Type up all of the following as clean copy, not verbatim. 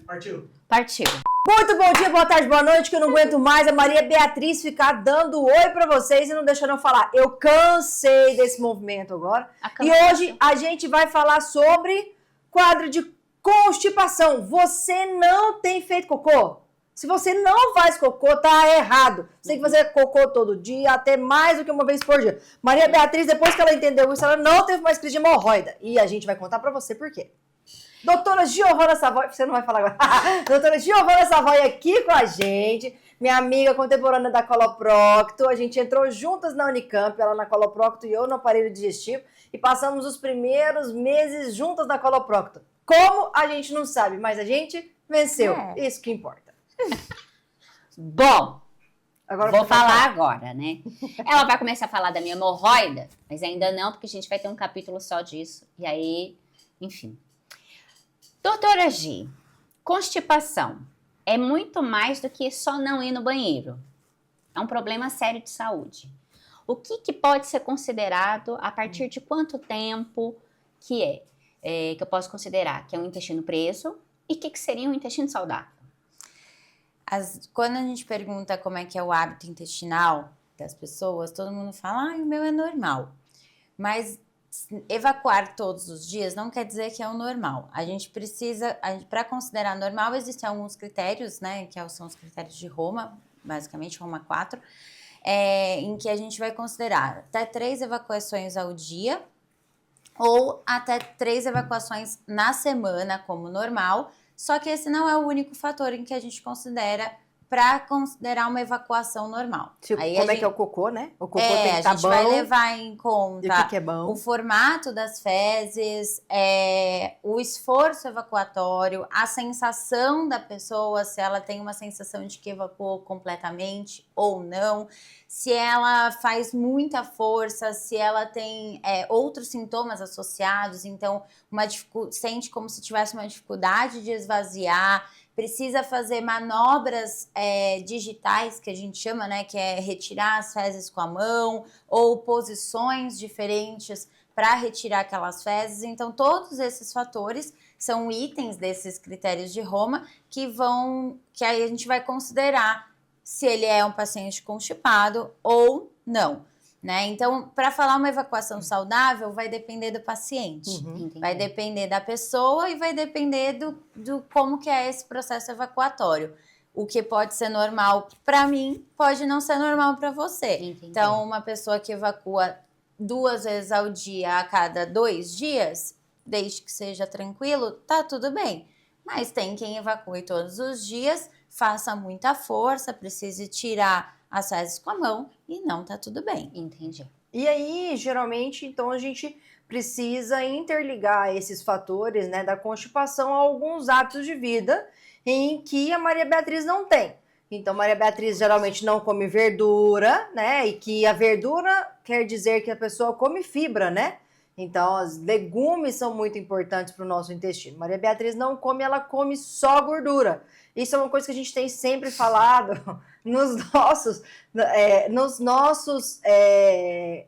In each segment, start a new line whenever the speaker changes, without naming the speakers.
Partiu.
Partiu.
Muito bom dia, boa tarde, boa noite, que eu não aguento mais a Maria Beatriz ficar dando oi pra vocês e não deixando eu falar. Eu cansei desse movimento agora. E hoje a gente vai falar sobre quadro de constipação. Você não tem feito cocô? Se você não faz cocô, tá errado. Você tem que fazer cocô todo dia, até mais do que uma vez por dia. Maria Beatriz, depois que ela entendeu isso, ela não teve mais crise de hemorroida. E a gente vai contar pra você por quê. Doutora Giovana Savoy, você não vai falar agora. Doutora Giovana Savoy aqui com a gente, minha amiga contemporânea da Coloprocto. A gente entrou juntas na Unicamp, ela na Coloprocto e eu no aparelho digestivo, e passamos os primeiros meses juntas na Coloprocto. Como a gente não sabe, mas a gente venceu. Isso que importa.
Bom,
agora
vou falar agora, né? Ela vai começar a falar da minha hemorroida, mas ainda não, porque a gente vai ter um capítulo só disso. E aí, enfim. Doutora Gi, constipação é muito mais do que só não ir no banheiro. É um problema sério de saúde. O que pode ser considerado, a partir de quanto tempo que eu posso considerar que é um intestino preso e o que seria um intestino saudável?
Quando a gente pergunta como é que é o hábito intestinal das pessoas, todo mundo fala, o meu é normal. Mas evacuar todos os dias não quer dizer que é o normal. A gente precisa, para considerar normal, existem alguns critérios, né, que são os critérios de Roma, basicamente Roma 4, em que a gente vai considerar até 3 evacuações ao dia ou até 3 evacuações na semana como normal, só que esse não é o único fator em que a gente considera para considerar uma evacuação normal.
Tipo, como é que é o cocô, né? O cocô tem que estar bom.
A gente vai levar em conta
e o que é bom?
O formato das fezes, o esforço evacuatório, a sensação da pessoa, se ela tem uma sensação de que evacuou completamente ou não, se ela faz muita força, se ela tem outros sintomas associados, então sente como se tivesse uma dificuldade de esvaziar, precisa fazer manobras digitais, que a gente chama, né, que é retirar as fezes com a mão, ou posições diferentes para retirar aquelas fezes. Então, todos esses fatores são itens desses critérios de Roma que aí a gente vai considerar se ele é um paciente constipado ou não. Né? Então, para falar uma evacuação saudável, vai depender do paciente, vai depender da pessoa e vai depender do como que é esse processo evacuatório. O que pode ser normal para mim, pode não ser normal para você. Entendi. Então, uma pessoa que evacua 2 vezes ao dia a cada 2 dias, desde que seja tranquilo, tá tudo bem. Mas tem quem evacue todos os dias, faça muita força, precise tirar as fezes com a mão e não tá tudo bem.
Entendi.
E aí, geralmente, então a gente precisa interligar esses fatores, né, da constipação a alguns hábitos de vida em que a Maria Beatriz não tem. Então, Maria Beatriz geralmente não come verdura, né, e que a verdura quer dizer que a pessoa come fibra, né? Então, os legumes são muito importantes para o nosso intestino. Maria Beatriz não come, ela come só gordura. Isso é uma coisa que a gente tem sempre falado nos nossos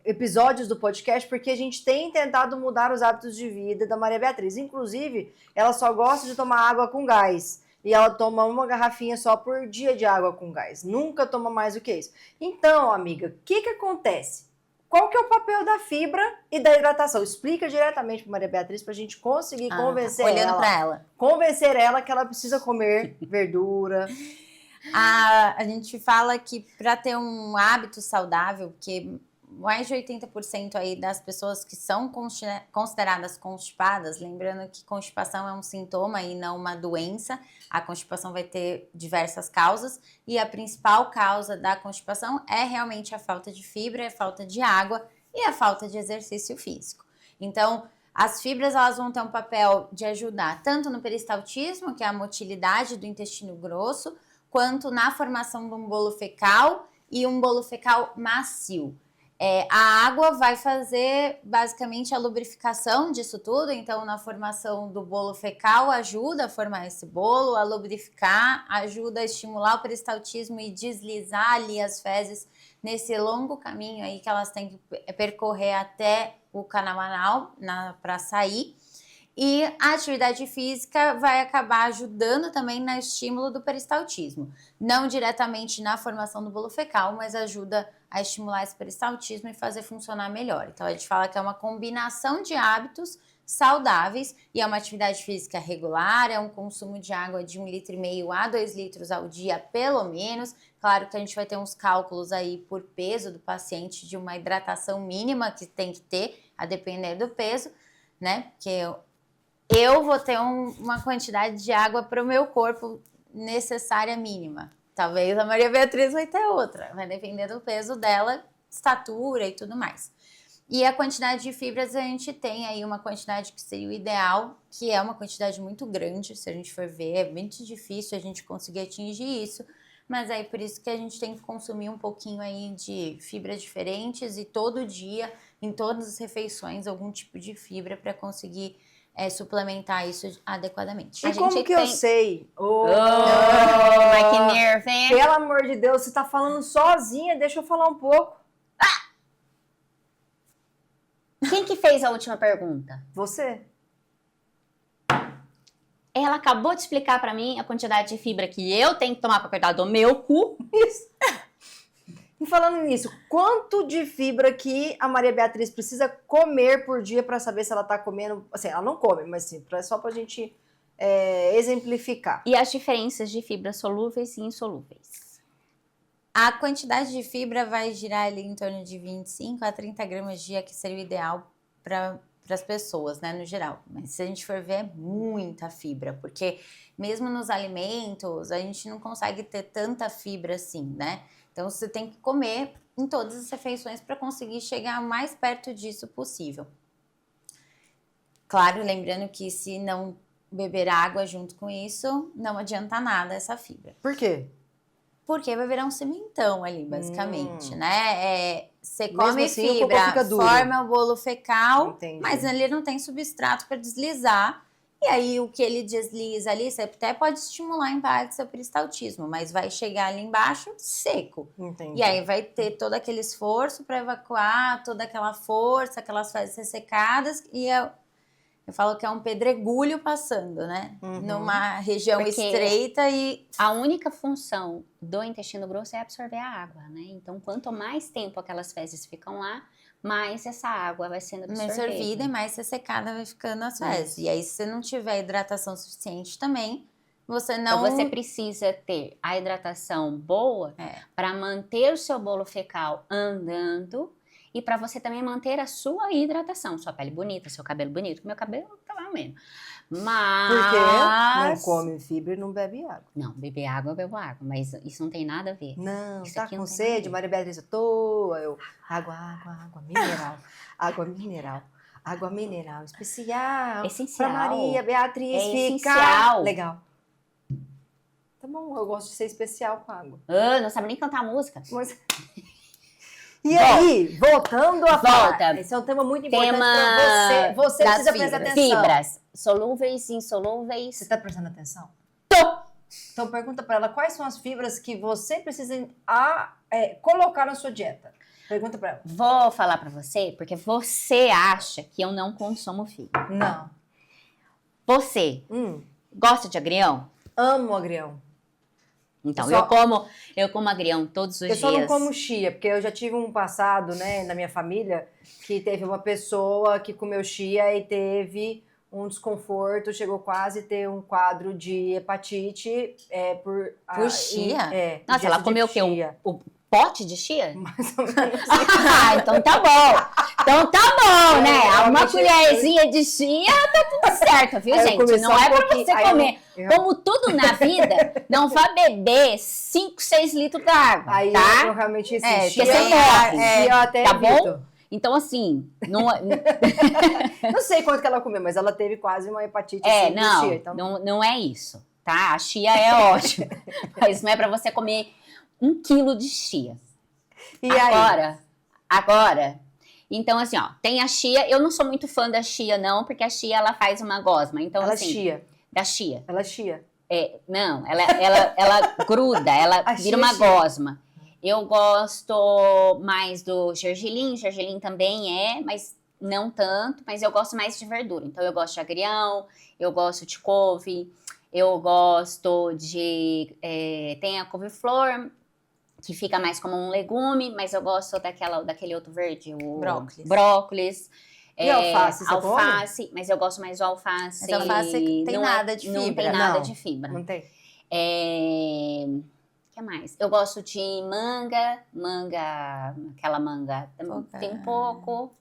episódios do podcast, porque a gente tem tentado mudar os hábitos de vida da Maria Beatriz. Inclusive, ela só gosta de tomar água com gás. E ela toma uma garrafinha só por dia de água com gás. Nunca toma mais do que isso. Então, amiga, o que acontece? Qual que é o papel da fibra e da hidratação? Explica diretamente para Maria Beatriz para a gente conseguir convencer
olhando para ela.
Convencer ela que ela precisa comer verdura.
A gente fala que para ter um hábito saudável, que mais de 80% aí das pessoas que são consideradas constipadas, lembrando que constipação é um sintoma e não uma doença, a constipação vai ter diversas causas e a principal causa da constipação é realmente a falta de fibra, a falta de água e a falta de exercício físico. Então, as fibras elas vão ter um papel de ajudar tanto no peristaltismo, que é a motilidade do intestino grosso, quanto na formação de um bolo fecal e um bolo fecal macio. A água vai fazer basicamente a lubrificação disso tudo, então na formação do bolo fecal ajuda a formar esse bolo, a lubrificar, ajuda a estimular o peristaltismo e deslizar ali as fezes nesse longo caminho aí que elas têm que percorrer até o canal anal para sair. E a atividade física vai acabar ajudando também no estímulo do peristaltismo. Não diretamente na formação do bolo fecal, mas ajuda a estimular esse peristaltismo e fazer funcionar melhor. Então, a gente fala que é uma combinação de hábitos saudáveis e é uma atividade física regular, é um consumo de água de 1,5 litro a 2 litros ao dia, pelo menos. Claro que a gente vai ter uns cálculos aí por peso do paciente de uma hidratação mínima que tem que ter, a depender do peso, né? Porque eu vou ter uma quantidade de água para o meu corpo necessária mínima. Talvez a Maria Beatriz vai ter outra, vai depender do peso dela, estatura e tudo mais. E a quantidade de fibras, a gente tem aí uma quantidade que seria o ideal, que é uma quantidade muito grande, se a gente for ver, é muito difícil a gente conseguir atingir isso, mas aí por isso que a gente tem que consumir um pouquinho aí de fibras diferentes e todo dia, em todas as refeições, algum tipo de fibra para conseguir suplementar isso adequadamente.
E como que eu sei?
Mas que nervo, hein?
Pelo amor de Deus, você tá falando sozinha, deixa eu falar um pouco.
Quem que fez a última pergunta?
Você.
Ela acabou de explicar pra mim a quantidade de fibra que eu tenho que tomar pra cuidar do meu cu.
Isso. E falando nisso, quanto de fibra que a Maria Beatriz precisa comer por dia para saber se ela tá comendo? Assim, ela não come, mas sim, só pra gente exemplificar.
E as diferenças de fibras solúveis e insolúveis?
A quantidade de fibra vai girar ali em torno de 25 a 30 gramas dia, que seria o ideal para as pessoas, né, no geral. Mas se a gente for ver, é muita fibra, porque mesmo nos alimentos, a gente não consegue ter tanta fibra assim, né? Então, você tem que comer em todas as refeições para conseguir chegar o mais perto disso possível. Claro, lembrando que se não beber água junto com isso, não adianta nada essa fibra.
Por quê?
Porque vai virar um cimentão ali, basicamente, né? Você come
assim, o cocô
fibra,
fica duro.
forma o bolo fecal,
Entendi.
mas ali não tem substrato para deslizar. E aí, o que ele desliza ali, você até pode estimular em parte seu peristaltismo, mas vai chegar ali embaixo seco.
Entendi.
E aí vai ter todo aquele esforço para evacuar, toda aquela força, aquelas fezes ressecadas, e eu falo que é um pedregulho passando, né?
Uhum.
Numa região
Porque
estreita e...
A única função do intestino grosso é absorver a água, né? Então, quanto mais tempo aquelas fezes ficam lá, mais essa água vai sendo
absorvida e mais ressecada vai ficando as fezes. E aí, se você não tiver hidratação suficiente também, você não...
Então, você precisa ter a hidratação boa para manter o seu bolo fecal andando e para você também manter a sua hidratação, sua pele bonita, seu cabelo bonito. Meu cabelo tá lá mesmo. Mas...
Porque não come fibra e não bebe água.
Não, beber água, eu bebo água, mas isso não tem nada a ver.
Não,
Isso
tá
aqui
com
não tem
sede,
nada.
Maria Beatriz, eu tô... Água mineral. Água mineral. Água mineral especial.
Essencial.
Pra Maria Beatriz
É
ficar...
essencial.
Legal. Tá bom, eu gosto de ser especial com água.
Não sabe nem cantar música.
Mas... E aí, voltando a falar, esse é um tema muito importante pra você. Você
das
precisa prestar
fibras.
atenção.
Fibras, solúveis, insolúveis.
Você tá prestando atenção?
Tô.
Então pergunta pra ela quais são as fibras que você precisa colocar na sua dieta. Pergunta pra ela.
Vou falar pra você, porque você acha que eu não consumo fibra.
Não.
Você gosta de agrião?
Amo agrião.
Então, eu como agrião todos os dias.
Eu só não como chia, porque eu já tive um passado, né, na minha família, que teve uma pessoa que comeu chia e teve um desconforto, chegou quase a ter um quadro de hepatite
por chia?
Nossa, ela comeu o quê? O pote de chia?
Mais ou menos.
Então tá bom. Então tá bom, né? Uma colherzinha de chia, tá tudo certo, viu, gente? Não é pra você comer. Como tudo na vida, não vá beber 5, 6 litros d'água,
aí
tá?
Eu realmente
porque
chia,
você morre.
eu até
Tá
evito.
bom? Então, assim, não...
Não sei quanto que ela comeu, mas ela teve quase uma hepatite assim, de chia. Então...
não é isso, tá? A chia é ótima, mas não é pra você comer 1 quilo de chia.
E
Agora, então assim, ó, tem a chia, eu não sou muito fã da chia não, porque a chia, ela faz uma gosma, então
ela
assim...
chia.
Da chia.
Ela chia.
Não, ela gruda, ela vira uma gosma. Eu gosto mais do gergelim também mas não tanto, mas eu gosto mais de verdura. Então, eu gosto de agrião, eu gosto de couve, eu gosto de... tem a couve-flor, que fica mais como um legume, mas eu gosto daquele outro verde, o brócolis.
E alface, você
alface, mas eu gosto mais do alface.
Mas alface tem nada de fibra.
Não tem nada de fibra.
Não tem.
O que mais? Eu gosto de manga, aquela manga, tem um pouco.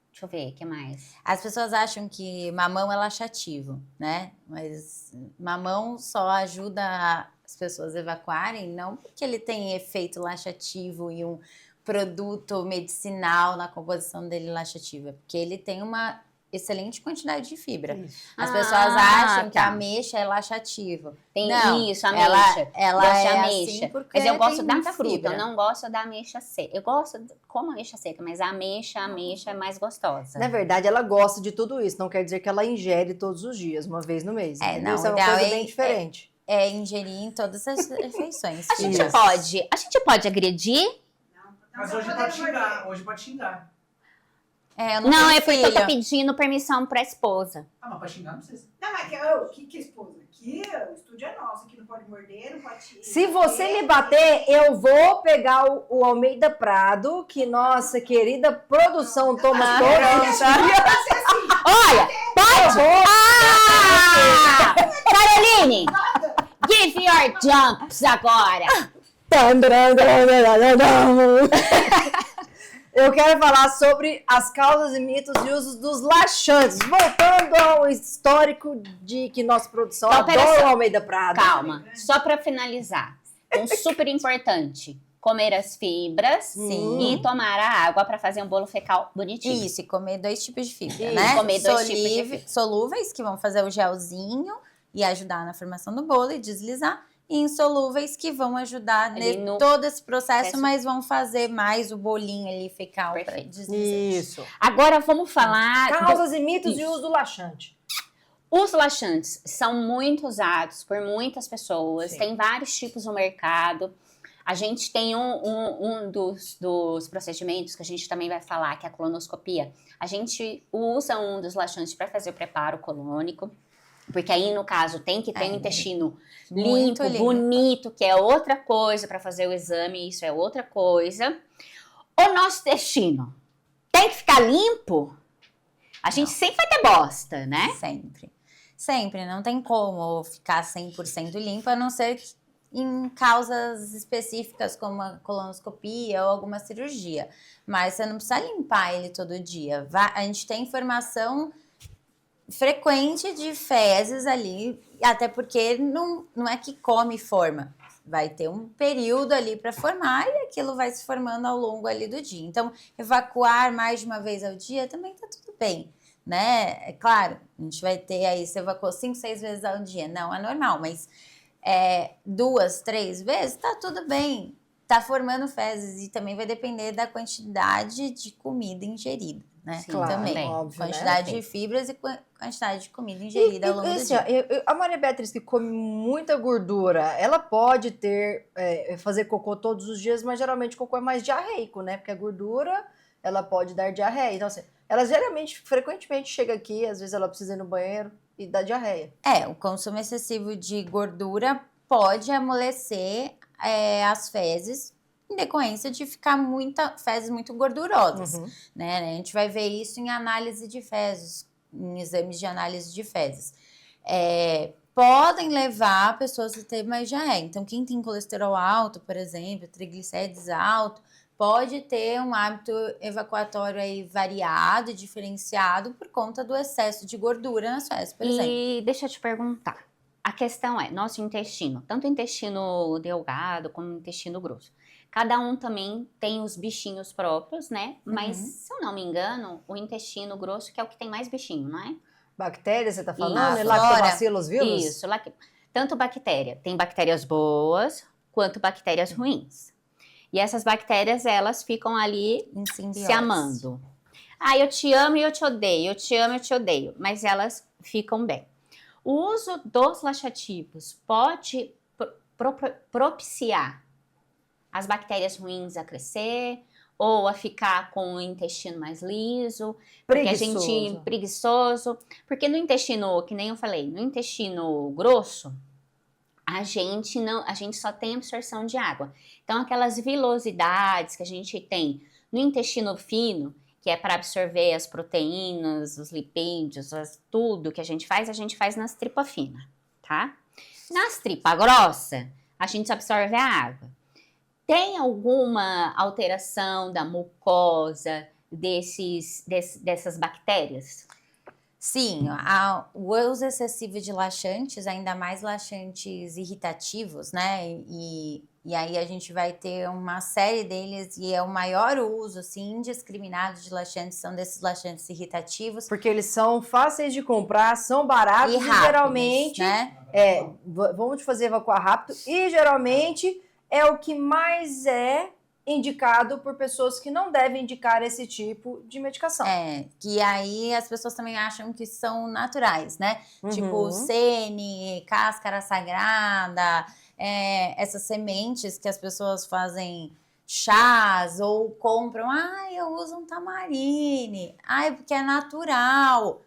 Deixa eu ver, o que mais?
As pessoas acham que mamão é laxativo, né? Mas mamão só ajuda as pessoas a evacuarem, não porque ele tem efeito laxativo e um produto medicinal na composição dele laxativa, porque ele tem uma excelente quantidade de fibra.
Isso.
As pessoas acham que a ameixa é laxativo.
Tem
não,
isso, ameixa.
Ela
gosto de
é
ameixa.
assim porque
mas eu gosto
tem
da
muita
fruta,
fibra.
eu não gosto da ameixa seca. Eu gosto como ameixa seca, mas a ameixa é mais gostosa.
Na verdade, ela gosta de tudo isso. Não quer dizer que ela ingere todos os dias, uma vez no mês.
Não,
isso é uma
ideal
coisa bem diferente.
É ingerir em todas as refeições.
A gente pode agredir?
Mas hoje pode xingar,
Eu
Não,
tenho
é porque eu tô
filho.
pedindo permissão pra esposa.
Ah, mas pra xingar não precisa.
Não, mas que esposa? Aqui o estúdio é nosso, aqui não pode morder, não pode...
Se você me bater, eu vou pegar o Almeida Prado, que nossa querida produção toma todos.
Olha, pode! Caroline! Give your jumps agora!
Eu quero falar sobre as causas e mitos e usos dos laxantes. Voltando ao histórico de que nossa produção
Então, pera
adora
só.
o Almeida Prado.
Calma, só pra finalizar. Super importante. Comer as fibras
Sim.
e tomar a água pra fazer um bolo fecal bonitinho.
Isso, e comer 2 tipos de fibra,
Isso,
né?
comer 2 tipos de fibra.
Solúveis, que vão fazer o gelzinho e ajudar na formação do bolo e deslizar. E insolúveis, que vão ajudar todo esse processo, mas vão fazer mais o bolinho ali fecal para deslizar.
Isso.
Agora vamos falar...
Causas e mitos e uso do laxante.
Os laxantes são muito usados por muitas pessoas,
Sim.
tem vários tipos no mercado. A gente tem um dos procedimentos que a gente também vai falar, que é a colonoscopia. A gente usa um dos laxantes para fazer o preparo colônico, porque aí, no caso, tem que ter um intestino limpo, bonito, que é outra coisa para fazer o exame, isso é outra coisa. O nosso intestino tem que ficar limpo? A gente sempre vai ter bosta, né?
Sempre, não tem como ficar 100% limpo, a não ser que em causas específicas como a colonoscopia ou alguma cirurgia. Mas você não precisa limpar ele todo dia. A gente tem informação frequente de fezes ali, até porque não é que come e forma. Vai ter um período ali para formar e aquilo vai se formando ao longo ali do dia. Então, evacuar mais de uma vez ao dia também tá tudo bem, né? É claro, a gente vai ter aí, você evacuou 5, 6 vezes ao dia. Não, é normal, mas 2, 3 vezes, tá tudo bem. Tá formando fezes e também vai depender da quantidade de comida ingerida, né?
Sim,
claro,
também.
óbvio,
Quantidade
né?
de fibras e quantidade de comida ingerida ao longo do
assim,
dia.
ó, a Maria Beatriz que come muita gordura, ela pode fazer cocô todos os dias, mas geralmente cocô é mais diarreico, né? Porque a gordura, ela pode dar diarreia. Então, assim, ela frequentemente chega aqui, às vezes ela precisa ir no banheiro e dá diarreia.
O consumo excessivo de gordura pode amolecer as fezes em decorrência de ficar fezes muito gordurosas, né? A gente vai ver isso em análise de fezes, em exames de análise de fezes. Podem levar pessoas a ter mais diarreia. Então, quem tem colesterol alto, por exemplo, triglicérides alto, pode ter um hábito evacuatório aí variado, diferenciado, por conta do excesso de gordura nas fezes, por exemplo.
E deixa eu te perguntar. A questão é, nosso intestino, tanto o intestino delgado como o intestino grosso, cada um também tem os bichinhos próprios, né? Mas, se eu não me engano, o intestino grosso que é o que tem mais bichinho, não é?
Bactérias, você tá falando?
Isso.
Lactobacillus vírus?
Isso, tanto bactéria. Tem bactérias boas quanto bactérias ruins. E essas bactérias, elas ficam ali
Em simbiose.
se amando. Eu te amo e eu te odeio, eu te amo e eu te odeio. Mas elas ficam bem. O uso dos laxativos pode propiciar as bactérias ruins a crescer ou a ficar com o intestino mais liso, porque a gente preguiçoso, porque no intestino, que nem eu falei, no intestino grosso, a gente só tem absorção de água. Então aquelas vilosidades que a gente tem no intestino fino, que é para absorver as proteínas, os lipídios, tudo que a gente faz nas tripas finas, tá? Nas tripas grossas, a gente absorve a água. Tem alguma alteração da mucosa dessas bactérias?
Sim, o uso excessivo de laxantes, ainda mais laxantes irritativos, né? E aí a gente vai ter uma série deles e é o maior uso, assim, indiscriminado de laxantes, são desses laxantes irritativos.
Porque eles são fáceis de comprar, são baratos
E rápidos,
geralmente
né?
vamos fazer evacuar rápido e geralmente é o que mais é indicado por pessoas que não devem indicar esse tipo de medicação.
Que aí as pessoas também acham que são naturais, né? Tipo sene, cáscara sagrada, essas sementes que as pessoas fazem chás ou compram. Eu uso um tamarine. Porque é natural.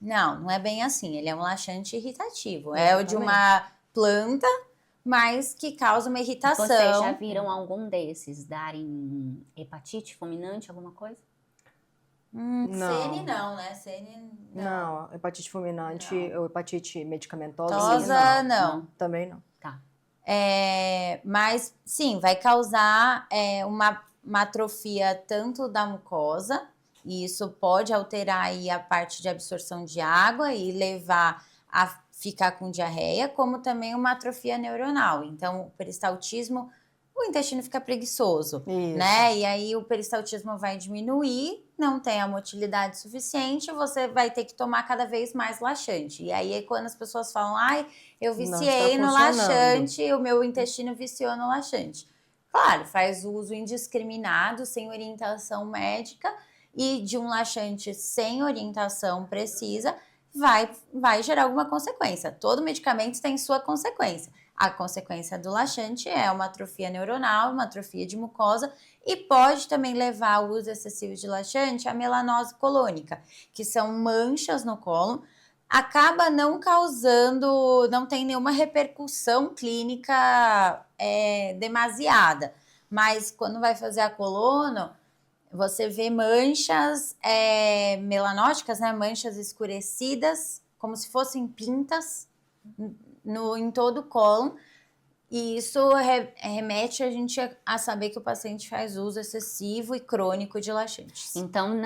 Não é bem assim. Ele é um laxante irritativo. É o de uma planta, mas que causa uma irritação.
Vocês já viram algum desses darem hepatite fulminante, alguma coisa?
Não.
Sene não, né? Sene
não. Hepatite fulminante ou hepatite medicamentosa?
Tosa, não.
Também não.
Tá.
Mas, sim, vai causar uma atrofia tanto da mucosa, e isso pode alterar aí a parte de absorção de água e levar a ficar com diarreia, como também uma atrofia neuronal. Então, o peristaltismo, o intestino fica preguiçoso, né? E aí o peristaltismo vai diminuir, não tem a motilidade suficiente, você vai ter que tomar cada vez mais laxante. E aí quando as pessoas falam, eu viciei no laxante, o meu intestino viciou no laxante. Claro, faz uso indiscriminado, sem orientação médica, e de um laxante sem orientação precisa, vai gerar alguma consequência. Todo medicamento tem sua consequência. A consequência do laxante é uma atrofia neuronal, uma atrofia de mucosa e pode também levar ao uso excessivo de laxante a melanose colônica, que são manchas no cólon. Acaba não causando, não tem nenhuma repercussão clínica demasiada. Mas quando vai fazer a colono, você vê manchas melanóticas, né? Manchas escurecidas, como se fossem pintas em todo o cólon. E isso remete a gente a saber que o paciente faz uso excessivo e crônico de laxantes.
Então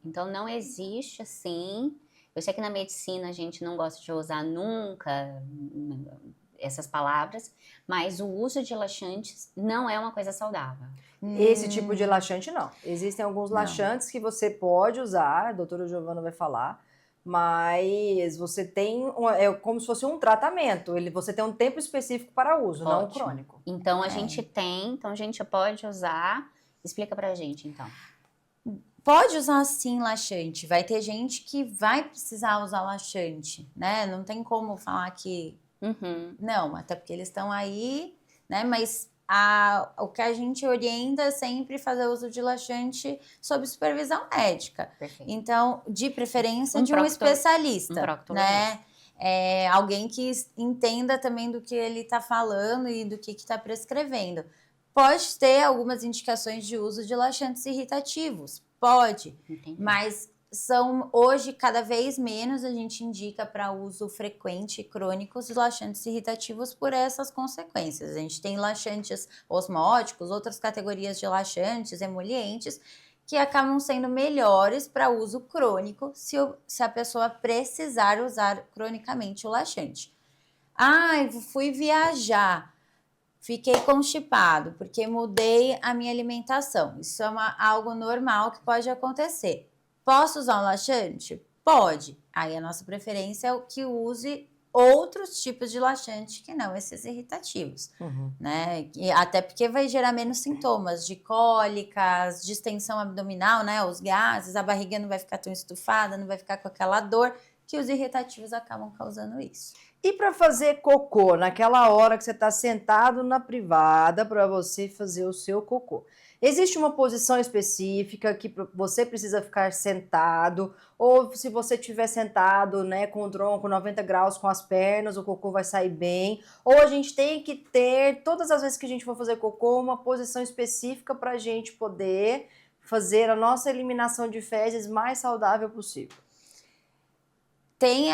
então não existe assim. Eu sei que na medicina a gente não gosta de usar nunca essas palavras, mas o uso de laxantes não é uma coisa saudável.
Esse tipo de laxante não. Existem alguns laxantes que você pode usar, a doutora Giovana vai falar, mas você tem, é como se fosse um tratamento, você tem um tempo específico para uso, não crônico.
Então a gente pode usar, explica pra gente então.
Pode usar sim laxante, vai ter gente que vai precisar usar laxante, né? Não tem como falar que não, até porque eles estão aí, né? Mas o que a gente orienta é sempre fazer uso de laxante sob supervisão médica.
Perfeito.
Então, de preferência de um especialista, né? Alguém que entenda também do que ele está falando e do que está prescrevendo. Pode ter algumas indicações de uso de laxantes irritativos, pode, mas são hoje cada vez menos a gente indica para uso frequente e crônico de laxantes irritativos por essas consequências. A gente tem laxantes osmóticos, outras categorias de laxantes, emolientes, que acabam sendo melhores para uso crônico se a pessoa precisar usar cronicamente o laxante. Fui viajar, fiquei constipado porque mudei a minha alimentação. Isso é algo normal que pode acontecer. Posso usar um laxante? Pode. Aí a nossa preferência é que use outros tipos de laxante que não esses irritativos, né? E até porque vai gerar menos sintomas de cólicas, distensão abdominal, né? Os gases, a barriga não vai ficar tão estufada, não vai ficar com aquela dor que os irritativos acabam causando isso.
E para fazer cocô, naquela hora que você está sentado na privada para você fazer o seu cocô, existe uma posição específica que você precisa ficar sentado, ou se você estiver sentado, né, com o tronco 90 graus com as pernas, o cocô vai sair bem, ou a gente tem que ter, todas as vezes que a gente for fazer cocô, uma posição específica para a gente poder fazer a nossa eliminação de fezes mais saudável possível.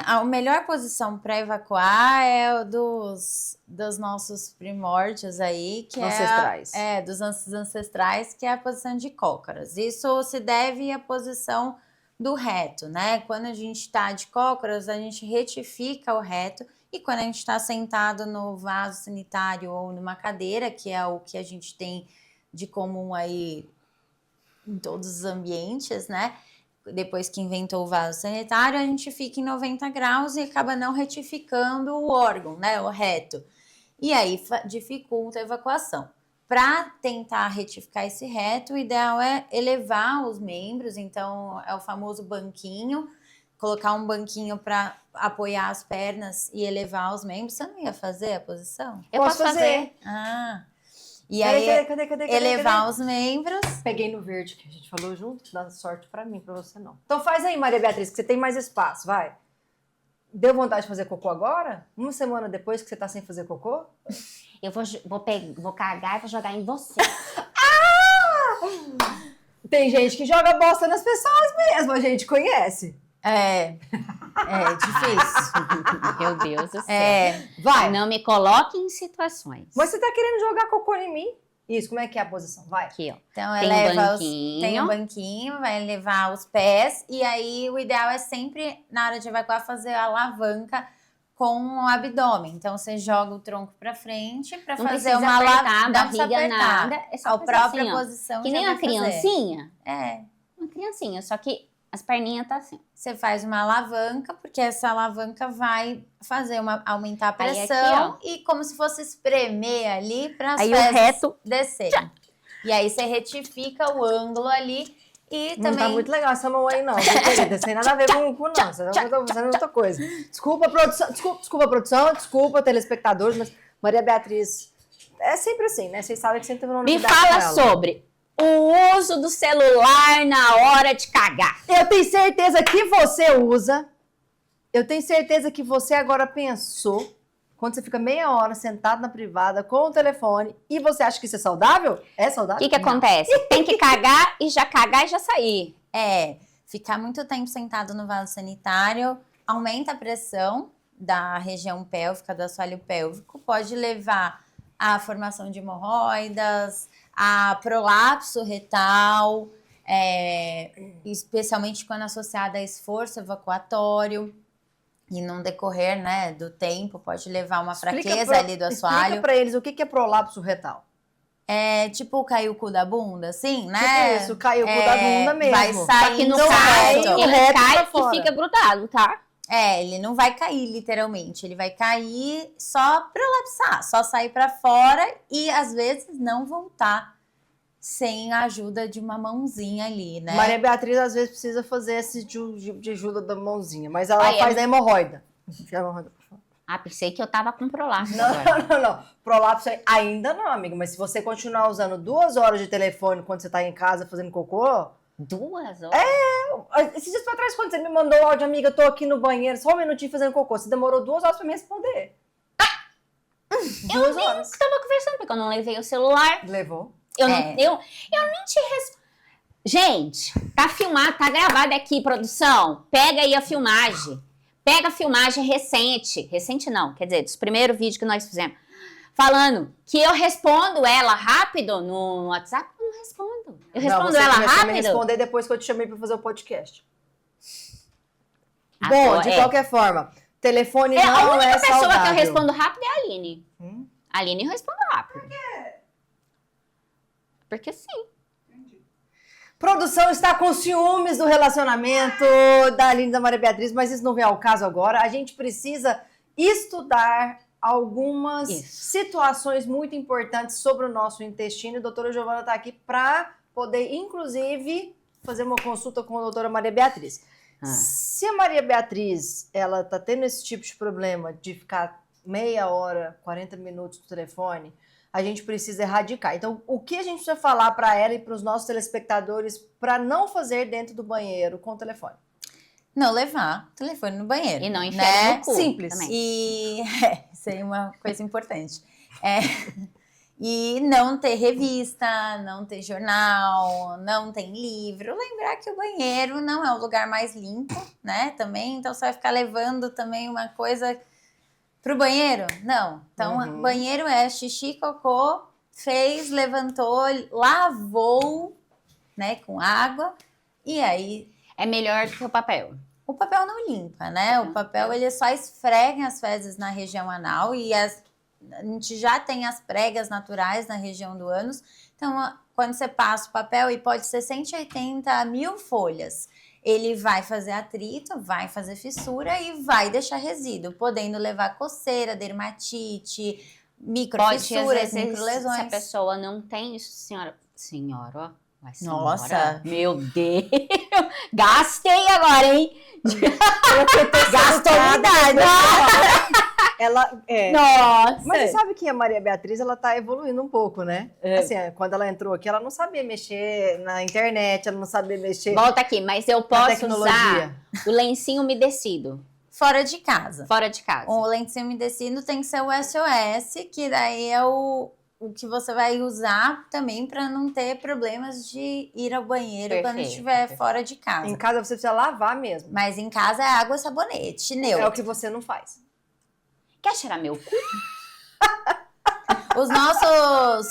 A melhor posição para evacuar é o dos nossos primórdios aí, que
Ancestrais.
dos nossos ancestrais, que é a posição de cócoras. Isso se deve à posição do reto, né? Quando a gente está de cócoras, a gente retifica o reto, e quando a gente está sentado no vaso sanitário ou numa cadeira, que é o que a gente tem de comum aí em todos os ambientes, né? Depois que inventou o vaso sanitário, a gente fica em 90 graus e acaba não retificando o órgão, né, o reto. E aí dificulta a evacuação. Para tentar retificar esse reto, o ideal é elevar os membros, então é o famoso banquinho, colocar um banquinho para apoiar as pernas e elevar os membros. Você não ia fazer a posição?
Eu posso fazer.
Ah, e aí
Cadê?
elevar os membros.
Peguei no verde que a gente falou junto, dá sorte pra mim, pra você não. Então faz aí, Maria Beatriz, que você tem mais espaço, vai. Deu vontade de fazer cocô agora? Uma semana depois que você tá sem fazer cocô?
Eu vou cagar e vou jogar em você.
Tem gente que joga bosta nas pessoas mesmo, a gente conhece.
É difícil.
Meu Deus do céu.
Vai.
Não me coloque em situações.
Mas você tá querendo jogar cocô em mim? Isso, como é que é a posição? Vai.
Aqui, ó.
Então,
Tem um
eleva
banquinho.
tem um banquinho, vai levar os pés, e aí o ideal é sempre, na hora de evacuar, fazer a alavanca com o abdômen. Então, você joga o tronco pra frente pra
Não
fazer
precisa
uma
apertar a
não precisa
barriga,
apertar.
nada. É só
A
fazer
própria
assim, ó.
posição
Que
já
nem
vai
uma
fazer.
criancinha.
É.
Uma criancinha, só que as perninhas tá assim.
Você faz uma alavanca, porque essa alavanca vai aumentar a
Aí aqui,
pressão e como se fosse espremer ali para as
Aí o
fezes
reto
descerem. E aí você retifica o ângulo ali e
Não
também...
tá muito legal essa mão aí, não. Viu, querida? Sem nada a ver com não. Você tá fazendo outra coisa. Desculpa, produção. Desculpa, telespectadores, mas Maria Beatriz é sempre assim, né? Vocês sabem que sempre tem uma
Me
novidade
fala
com ela.
sobre o uso do celular na hora de cagar.
Eu tenho certeza que você usa. Eu tenho certeza que você agora pensou, quando você fica meia hora sentado na privada com o telefone e você acha que isso é saudável? É
O
saudável?
que acontece? Tem que cagar e já sair.
Ficar muito tempo sentado no vaso sanitário aumenta a pressão da região pélvica, do assoalho pélvico, pode levar à formação de hemorroidas, a prolapso retal, especialmente quando associada a esforço evacuatório. E no decorrer, né, do tempo, pode levar uma fraqueza ali do assoalho.
Explica pra eles o que é prolapso retal.
É tipo cair o cu da bunda, assim, né?
Tipo isso, caiu o cu da bunda mesmo.
Vai
Só
sair
que no
do
caso,
reto.
ele
reto
cai
pra
e
fora.
fica grudado, tá?
Ele não vai cair literalmente, ele vai cair só prolapsar, só sair pra fora e às vezes não voltar sem a ajuda de uma mãozinha ali, né?
Maria Beatriz às vezes precisa fazer esse de ajuda da mãozinha, mas ela
Ai,
faz a hemorroida. Enfia a hemorroida pra fora.
Ah, pensei que eu tava com prolapso agora.
Não. Prolapso ainda não, amiga. Mas se você continuar usando 2 horas de telefone quando você tá em casa fazendo cocô...
2 horas?
Esses dias pra trás, quando você me mandou o áudio, amiga, eu tô aqui no banheiro, só um minutinho fazendo cocô. Você demorou 2 horas pra me responder. 2 horas.
Tava conversando, porque eu não levei o celular.
Levou.
Eu nem te respondo. Gente, tá filmado, tá gravado aqui, produção. Pega aí a filmagem. Pega a filmagem recente. Recente não, quer dizer, dos primeiros vídeos que nós fizemos. Falando que eu respondo ela rápido no WhatsApp. Eu não respondo. Eu respondo
você
ela
começou a me
rápido.
responder depois que eu te chamei pra fazer o podcast.
Ah,
Bom,
pô,
de qualquer forma, telefone
a
não
única
é
pessoa
saudável.
que eu respondo rápido é a Aline.
Hum?
A Aline eu respondo rápido. Por quê? Porque sim.
Produção está com ciúmes do relacionamento da Aline e da Maria Beatriz, mas isso não vem ao caso agora. A gente precisa estudar algumas situações muito importantes sobre o nosso intestino. A doutora Giovana está aqui para poder, inclusive, fazer uma consulta com a doutora Maria Beatriz. Se Se a Maria Beatriz, ela tá tendo esse tipo de problema de ficar meia hora, 40 minutos no telefone, a gente precisa erradicar. Então, o que a gente precisa falar para ela e para os nossos telespectadores para não fazer dentro do banheiro com o telefone?
Não levar o telefone no banheiro.
E não enfiar
né?
no cu.
Simples.
Também.
E isso aí é uma coisa importante. E não ter revista, não ter jornal, não ter livro. Lembrar que o banheiro não é o lugar mais limpo, né? Também, então você vai ficar levando também uma coisa pro banheiro? Não. Então, banheiro é xixi, cocô, fez, levantou, lavou, né? Com água. E aí...
É melhor do que o papel.
O papel não limpa, né? O papel, ele só esfrega as fezes na região anal e a gente já tem as pregas naturais na região do ânus. Então, quando você passa o papel, e pode ser 180 mil folhas, ele vai fazer atrito, vai fazer fissura e vai deixar resíduo, podendo levar coceira, dermatite, microfissuras, microlesões.
Se a pessoa não tem isso, senhora, ó. Mas
Nossa.
senhora, meu Deus! Gastei agora, hein?
Gastou a idade. Ela
Nossa!
Mas você sabe que a Maria Beatriz, ela tá evoluindo um pouco, né?
É.
Assim, quando ela entrou aqui, ela não sabia mexer na internet, ela não sabia mexer
Volta aqui, mas eu
na
posso
tecnologia.
usar o lencinho umedecido
Fora de casa.
fora de casa.
O lencinho umedecido tem que ser o SOS, que daí é o que você vai usar também para não ter problemas de ir ao banheiro quando
Perfeito,
estiver
perfeito.
fora de casa.
Em casa você precisa lavar mesmo.
Mas em casa é água, sabonete,
É o
neutro.
que você não faz.
Quer cheirar meu cu?
Os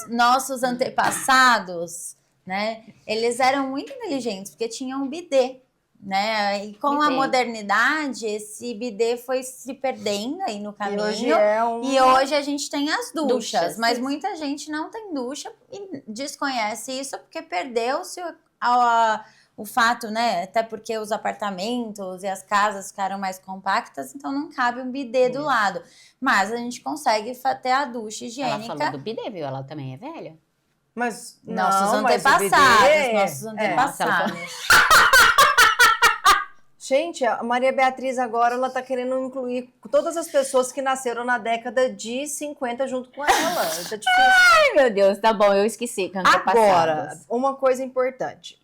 nossos antepassados, né, eles eram muito inteligentes, porque tinham bidê, né? E com a
Bidê.
modernidade, esse bidê foi se perdendo aí no
E
caminho.
hoje é um...
E hoje a gente tem as duchas,
Duchas,
mas
isso.
muita gente não tem ducha e desconhece isso porque perdeu-se o fato, né? Até porque os apartamentos e as casas ficaram mais compactas, então não cabe um bidê do lado. Mas a gente consegue ter a ducha
Ela
higiênica.
falou do bidê, viu? Ela também é velha.
Mas
Nossos
não, mas o
antepassados,
bidê-
nossos antepassados.
Gente, a Maria Beatriz agora, ela tá querendo incluir todas as pessoas que nasceram na década de 50 junto com ela. Tá difícil.
Ai, meu Deus, tá bom, eu esqueci. Que
Agora, uma coisa importante.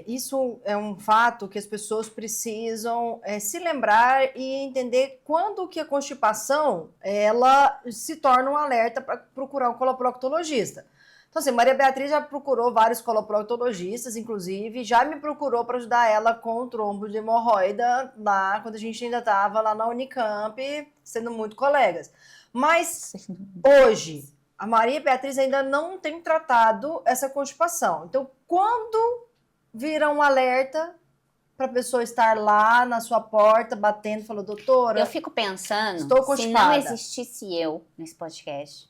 Isso é um fato que as pessoas precisam se lembrar e entender quando que a constipação ela se torna um alerta para procurar um coloproctologista. Então, assim, Maria Beatriz já procurou vários coloproctologistas, inclusive, já me procurou para ajudar ela com o trombo de hemorroida lá, quando a gente ainda estava lá na Unicamp, sendo muito colegas. Mas, hoje, a Maria Beatriz ainda não tem tratado essa constipação. Então, quando vira um alerta para a pessoa estar lá na sua porta, batendo, falou, doutora,
Eu fico pensando,
Estou
se
constipada.
não existisse eu nesse podcast,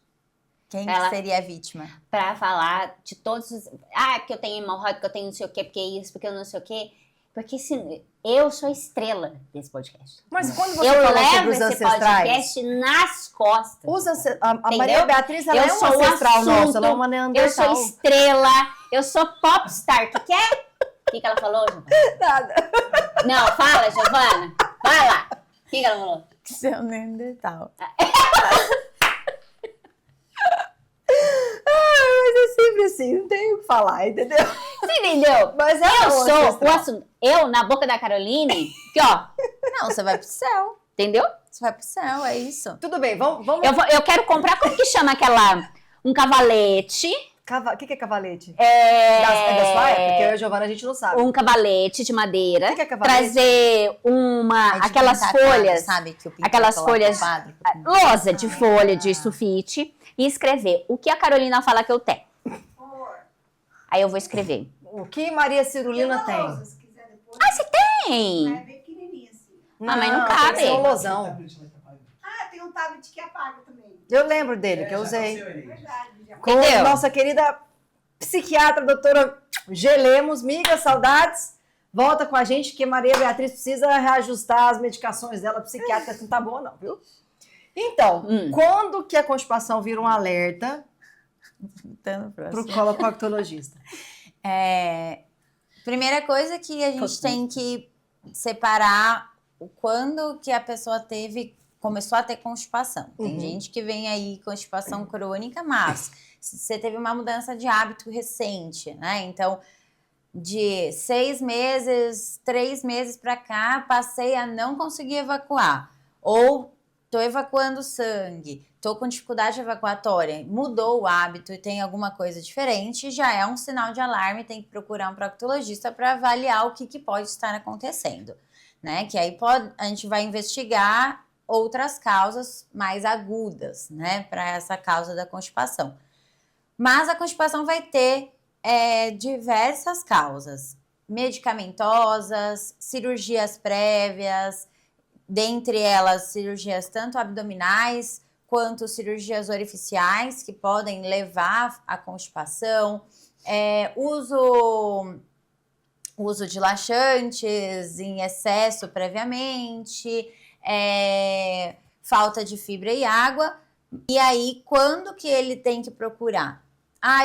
Quem
Ela-
que seria a vítima?
pra falar de todos os... Ah, porque eu tenho hemorroida, porque eu tenho não sei o quê, porque isso, porque eu não sei o quê. Porque se... eu sou a estrela desse podcast.
mas quando você
Eu
fala
levo
sobre os
esse
ancestrais,
podcast nas costas.
a
Entendeu?
Maria Beatriz, ela
Eu
é uma
sou o
ancestral
assunto,
nossa, ela é uma
Eu
neandertal.
sou estrela, eu sou popstar. Tu quer? O que ela falou, Giovana?
Nada.
Não, fala, Giovana. Vai lá. O que ela falou?
Seu Neandertal.
Mas é sempre assim, não tem o que falar, entendeu?
Você entendeu?
Mas é
Eu
uma
sou o
ancestral.
assunto. Eu, na boca da Caroline, que ó,
Não, você vai pro céu.
entendeu?
Você vai pro céu, é isso.
Tudo bem, vamos...
Eu quero comprar, como que chama aquela... Um cavalete.
O que é cavalete?
É
Da sua época? Porque eu e a Giovana a gente não sabe.
um cavalete de madeira.
O que é cavalete?
Trazer
É de
aquelas
pintar quadro,
folhas,
sabe? Que o pintor
aquelas
coloca
folhas-
no quadro.
lousa de folha de sulfite e escrever o que a Carolina fala que eu tenho. Aí eu vou escrever.
O que Maria Cirulina tem?
lousa, se quiser depois.
Ah, você tem?
É bem pequenininha assim.
Ah, mas não
tem
cabe.
que ser um losão.
Ah, tem um tablet que apaga também.
Eu lembro dele, que eu usei.
Verdade, já.
Com
Entendeu?
nossa querida psiquiatra, doutora Gelemos. Miga, saudades. Volta com a gente, que Maria Beatriz precisa reajustar as medicações dela psiquiátricas, não tá boa não, viu? Então, quando que a constipação vira um alerta
Então,
pro
próximo.
coloproctologista?
Primeira coisa que a gente tem que separar quando que a pessoa começou a ter constipação. Tem
Uhum.
gente que vem aí constipação crônica, mas você teve uma mudança de hábito recente, né? Então, de 6 meses, 3 meses para cá, passei a não conseguir evacuar. Ou tô evacuando sangue, tô com dificuldade evacuatória, mudou o hábito e tem alguma coisa diferente, já é um sinal de alarme, tem que procurar um proctologista para avaliar o que pode estar acontecendo, né? Que aí a gente vai investigar outras causas mais agudas, né? Para essa causa da constipação. Mas a constipação vai ter diversas causas, medicamentosas, cirurgias prévias, dentre elas cirurgias tanto abdominais quanto cirurgias orificiais, que podem levar à constipação, uso de laxantes em excesso previamente, falta de fibra e água. E aí, quando que ele tem que procurar?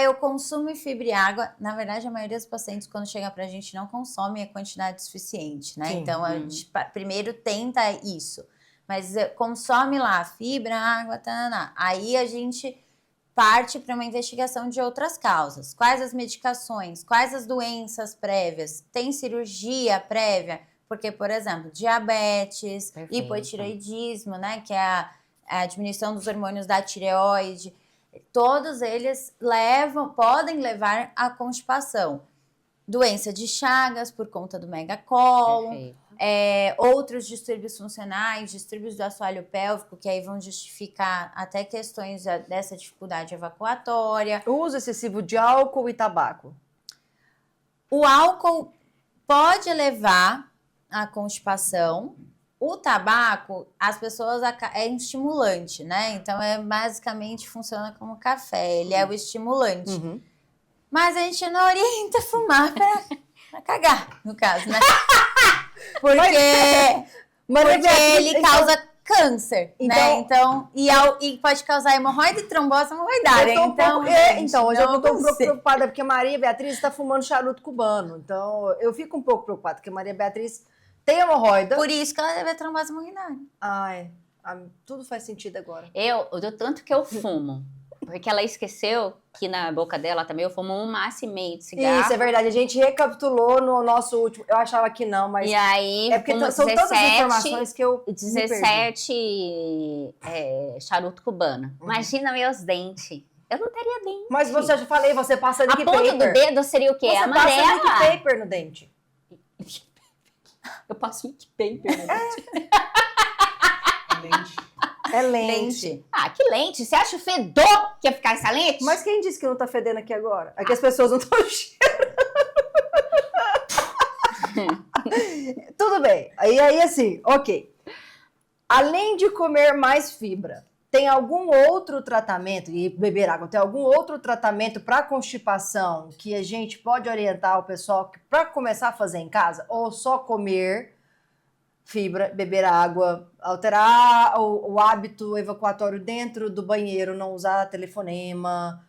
Eu consumo fibra e água. Na verdade, a maioria dos pacientes, quando chega pra gente, não consome a quantidade suficiente, né?
Sim.
Então, a gente primeiro tenta isso. Mas consome lá fibra, água, tananá. Aí a gente parte para uma investigação de outras causas. Quais as medicações? Quais as doenças prévias? Tem cirurgia prévia? Porque, por exemplo, diabetes,
Perfeito.
hipotireoidismo, né? Que é a diminuição dos hormônios da tireoide. Todos eles podem levar à constipação. Doença de Chagas por conta do megacólon,
Perfeito.
outros distúrbios funcionais, distúrbios do assoalho pélvico, que aí vão justificar até questões dessa dificuldade evacuatória.
O uso excessivo de álcool e tabaco.
O álcool pode levar à constipação. O tabaco, as pessoas é estimulante, né? Então, basicamente funciona como café, ele é o estimulante.
Uhum.
Mas a gente não orienta a fumar pra cagar, no caso, né? Porque ele causa câncer, né? Então, e pode causar hemorroida e trombose hemorroidária.
Então, hoje eu não tô
você.
preocupada porque Maria Beatriz está fumando charuto cubano. Então, eu fico um pouco preocupada porque Maria Beatriz tem hemorroida.
Por isso que ela deve ter trombose hemorroidária.
Tudo faz sentido agora.
Eu do tanto que eu fumo. Porque ela esqueceu que na boca dela também eu fumo 1,5 maço de cigarro.
Isso, é verdade. A gente recapitulou no nosso último... Eu achava que não, mas...
E aí,
é porque
fumo
são tantas
17,
informações que eu me perdi.
17 charuto cubano. Imagina meus dentes. Eu não teria dente.
Mas você, já falei, você passa
A
lick
ponta
paper.
do dedo seria o quê?
Você passa
Amarela.
lick paper no dente.
Eu passo lick paper no dente.
Lente.
É lente.
Ah, que lente. Você acha o fedor que ia ficar essa lente?
Mas quem disse que não tá fedendo aqui agora? É que as pessoas não estão cheirando. Tudo bem. Aí assim, ok. Além de comer mais fibra, tem algum outro tratamento, e beber água, tem algum outro tratamento para constipação que a gente pode orientar o pessoal para começar a fazer em casa? Ou só comer fibra, beber água, alterar o hábito evacuatório dentro do banheiro, não usar telefonema,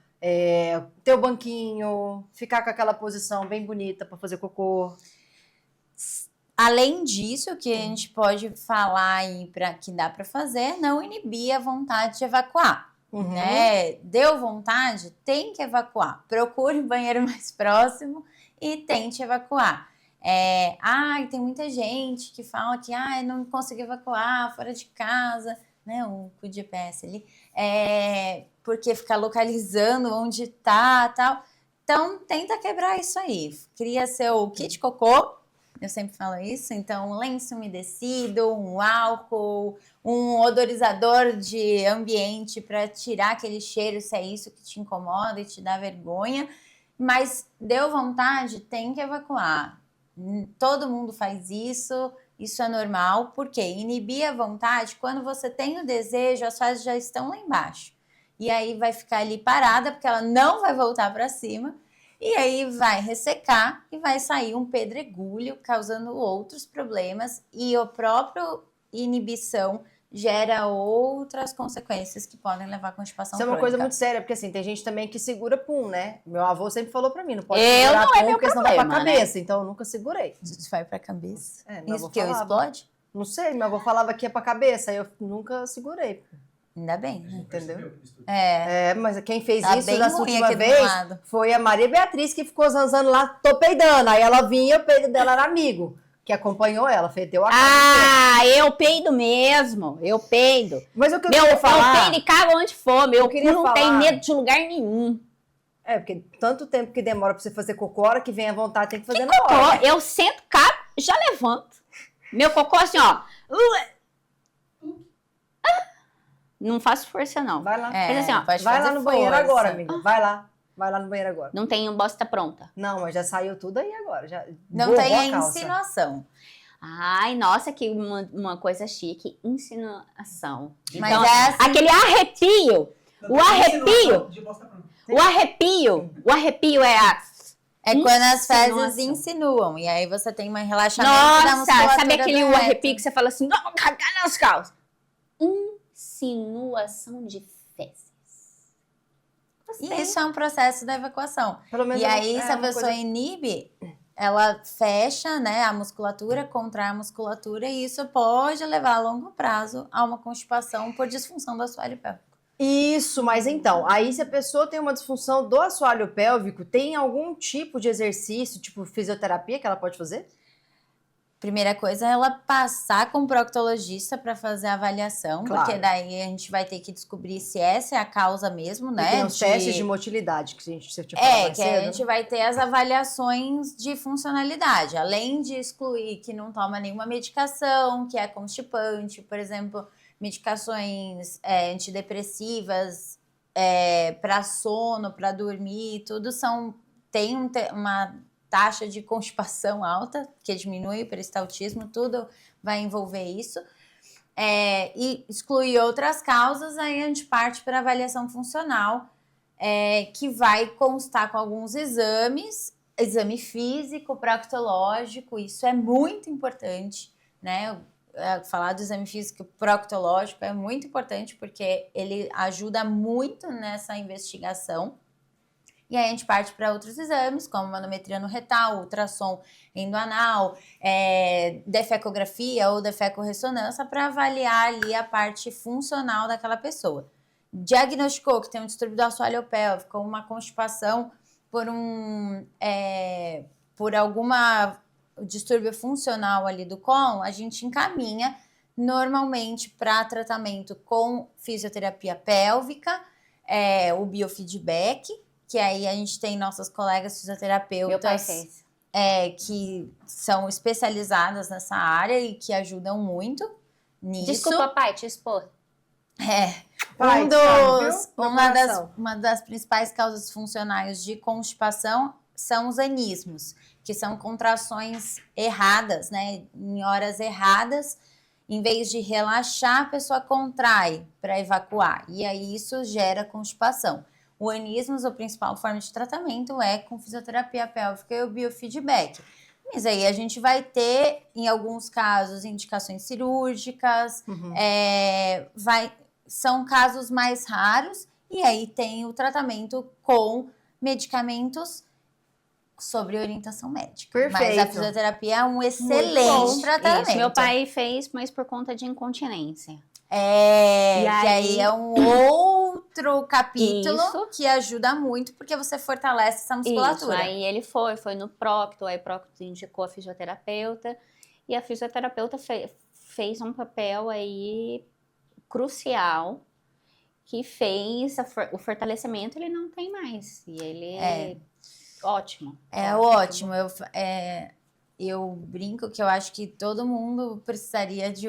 ter o banquinho, ficar com aquela posição bem bonita para fazer cocô?
Além disso, o que a gente pode falar aí que dá para fazer, não inibir a vontade de evacuar.
Uhum.
Né? Deu vontade, tem que evacuar. Procure o banheiro mais próximo e tente evacuar. Tem muita gente que fala que não consegui evacuar fora de casa, né? O GPS ali, porque fica localizando onde tá, tal. Então, tenta quebrar isso aí. Cria seu kit cocô. Eu sempre falo isso, então um lenço umedecido, um álcool, um odorizador de ambiente para tirar aquele cheiro, se é isso que te incomoda e te dá vergonha. Mas deu vontade, tem que evacuar. Todo mundo faz isso é normal, porque inibir a vontade, quando você tem o desejo, as fezes já estão lá embaixo. E aí vai ficar ali parada, porque ela não vai voltar para cima. E aí vai ressecar e vai sair um pedregulho, causando outros problemas. E a própria inibição gera outras consequências que podem levar à constipação
Isso é uma coisa
crônica.
muito séria, porque assim, tem gente também que segura pum, né? Meu avô sempre falou pra mim, não pode
Eu
segurar
não é
pum,
meu
porque senão vai pra
problema, né?
cabeça. Então eu nunca segurei.
Isso vai pra cabeça.
Meu
Isso
avô
que eu
falava.
explode?
Não sei, meu avô falava que ia pra cabeça, aí eu nunca segurei.
Ainda bem, né?
Entendeu?
É,
Mas quem fez
tá
isso
bem
nessa
ruim
última
aqui do
vez
lado.
foi a Maria Beatriz, que ficou zanzando lá, tô peidando. Aí ela vinha, o peido dela era amigo, que acompanhou ela, fedeu a cara.
Ah, eu peido mesmo. Eu peido.
Mas o que eu
Eu
queria falar...
peido e cago onde for. Meu cu
queria
não tem
falar-
medo de lugar nenhum.
É, porque tanto tempo que demora pra você fazer cocô, a hora que vem à vontade tem que fazer na hora.
Cocô, eu sento, cago, já levanto. Meu cocô assim, ó. Não faço força, não.
Vai lá.
Mas assim, ó,
pode
Vai lá
fazer
no banheiro
força.
agora, amiga. Vai lá. Vai lá no banheiro agora.
Não tenho bosta pronta.
Não, mas já saiu tudo aí agora. Já
Não
borrou
tem a
calça.
insinuação.
Ai, nossa, que uma coisa chique. Insinuação.
Mas
Então,
é assim,
aquele arrepio. O arrepio. O arrepio é a...
é quando as fezes
Insinuação.
insinuam. E aí você tem um relaxamento da
Nossa,
musculatura
sabe aquele
do reto.
arrepio que você fala assim, não, cagar nas calças. Insinuação de fezes.
Isso é um processo da evacuação.
Pelo menos
E aí,
é
se a
uma
pessoa
coisa-
inibe, ela fecha, né, a musculatura, contrai a musculatura, e isso pode levar a longo prazo a uma constipação por disfunção do assoalho pélvico.
Isso, mas então, aí se a pessoa tem uma disfunção do assoalho pélvico, tem algum tipo de exercício, tipo fisioterapia, que ela pode fazer?
Primeira coisa é ela passar com o proctologista para fazer a avaliação,
Claro.
porque daí a gente vai ter que descobrir se essa é a causa mesmo,
E
né?
tem os testes de motilidade, que a gente tinha falado mais
Que a
cedo.
gente vai ter as avaliações de funcionalidade, além de excluir que não toma nenhuma medicação, que é constipante, por exemplo, medicações antidepressivas para sono, para dormir, tudo tem uma taxa de constipação alta, que diminui o peristaltismo, tudo vai envolver isso. E excluir outras causas, aí a gente parte para avaliação funcional, que vai constar com alguns exames, exame físico, proctológico, isso é muito importante, né? Falar do exame físico proctológico é muito importante, porque ele ajuda muito nessa investigação. E aí a gente parte para outros exames, como manometria no retal, ultrassom endoanal, defecografia ou defecorressonância, para avaliar ali a parte funcional daquela pessoa. Diagnosticou que tem um distúrbio do assoalho pélvico, uma constipação por alguma distúrbio funcional ali do cólon, a gente encaminha normalmente para tratamento com fisioterapia pélvica, o biofeedback, que aí a gente tem nossas colegas fisioterapeutas
Meu pai fez.
que são especializadas nessa área e que ajudam muito nisso.
Desculpa, pai, te expor.
Pai, sabe, viu? Meu
Uma das principais causas funcionais de constipação são os anismos, que são contrações erradas, né? Em horas erradas, em vez de relaxar, a pessoa contrai para evacuar. E aí isso gera constipação. O anismos, a principal forma de tratamento é com fisioterapia pélvica e o biofeedback. Mas aí a gente vai ter, em alguns casos, indicações cirúrgicas, são casos mais raros, e aí tem o tratamento com medicamentos sobre orientação médica.
Perfeito.
Mas a fisioterapia é um excelente tratamento.
Isso, meu pai fez, mas por conta de incontinência.
E
E
aí
aí
é um outro capítulo
Isso.
que ajuda muito, porque você fortalece essa
Isso,
musculatura.
aí ele foi no Procto, aí o Procto indicou a fisioterapeuta, e a fisioterapeuta fez um papel aí crucial, que fez o fortalecimento, ele não tem mais, e ele é ótimo.
Ótimo. Eu brinco que eu acho que todo mundo precisaria de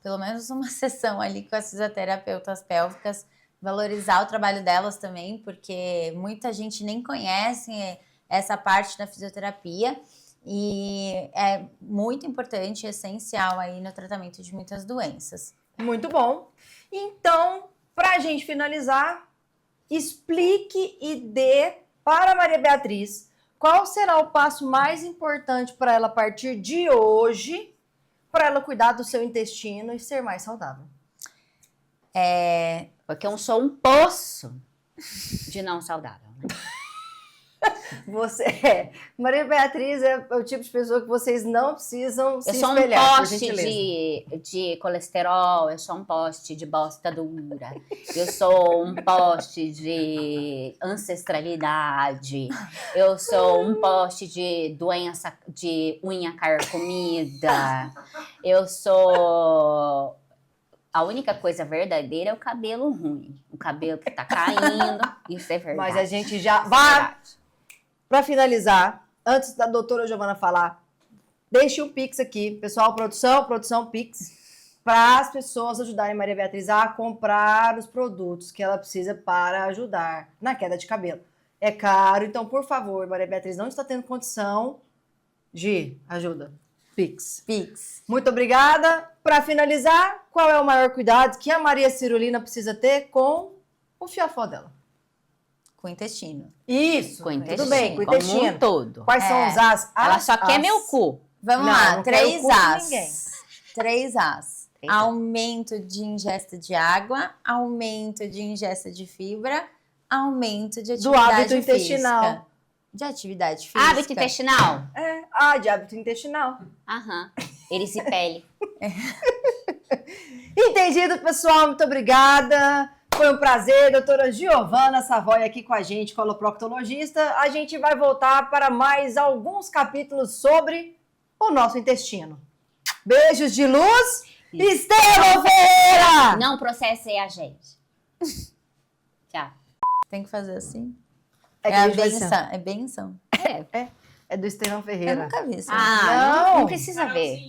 pelo menos uma sessão ali com as fisioterapeutas pélvicas, valorizar o trabalho delas também, porque muita gente nem conhece essa parte da fisioterapia e é muito importante, essencial aí no tratamento de muitas doenças.
Muito bom. Então, pra gente finalizar, explique e dê para a Maria Beatriz qual será o passo mais importante para ela a partir de hoje, para ela cuidar do seu intestino e ser mais saudável.
Porque eu sou um poço de não saudável, né?
Maria Beatriz é o tipo de pessoa que vocês não precisam se
Eu sou um
espelhar, por
poste
gentileza.
de colesterol, eu sou um poste de bosta dura, eu sou um poste de ancestralidade, eu sou um poste de doença, de unha carcomida, eu sou... A única coisa verdadeira é o cabelo ruim, o cabelo que tá caindo, isso é verdade.
Mas a gente já
Isso é
vai...
verdade.
Para finalizar, antes da doutora Giovana falar, deixe um Pix aqui, pessoal, produção Pix, para as pessoas ajudarem Maria Beatriz a comprar os produtos que ela precisa para ajudar na queda de cabelo. É caro, então, por favor, Maria Beatriz não está tendo condição de ajuda. Pix. Muito obrigada. Para finalizar, qual é o maior cuidado que a Maria Cirulina precisa ter com o fiafó dela?
Com o intestino.
Isso,
Com o
tudo
intestino,
bem, com o
como
intestino.
um todo.
Quais são os as?
Ela só quer meu cu.
Vamos
Não,
lá,
não quero
3
cu de
As.
ninguém.
3 As.
3 As.
Aumento de ingesta de água, aumento de ingesta de fibra, aumento de
Do
atividade
hábito intestinal.
física. De atividade física.
Hábito intestinal?
De hábito intestinal.
Aham. Erisipele.
Entendido, pessoal. Muito obrigada. Foi um prazer. Doutora Giovana Savoy aqui com a gente, coloproctologista. A gente vai voltar para mais alguns capítulos sobre o nosso intestino. Beijos de luz. Estevão Ferreira!
Não processei a gente. Tchau.
Tem que fazer assim?
É que
É
a
a
gente vai
benção. É benção?
É do Estevão
Eu
Ferreira.
nunca vi isso.
Ah, não
Não.
precisa ver.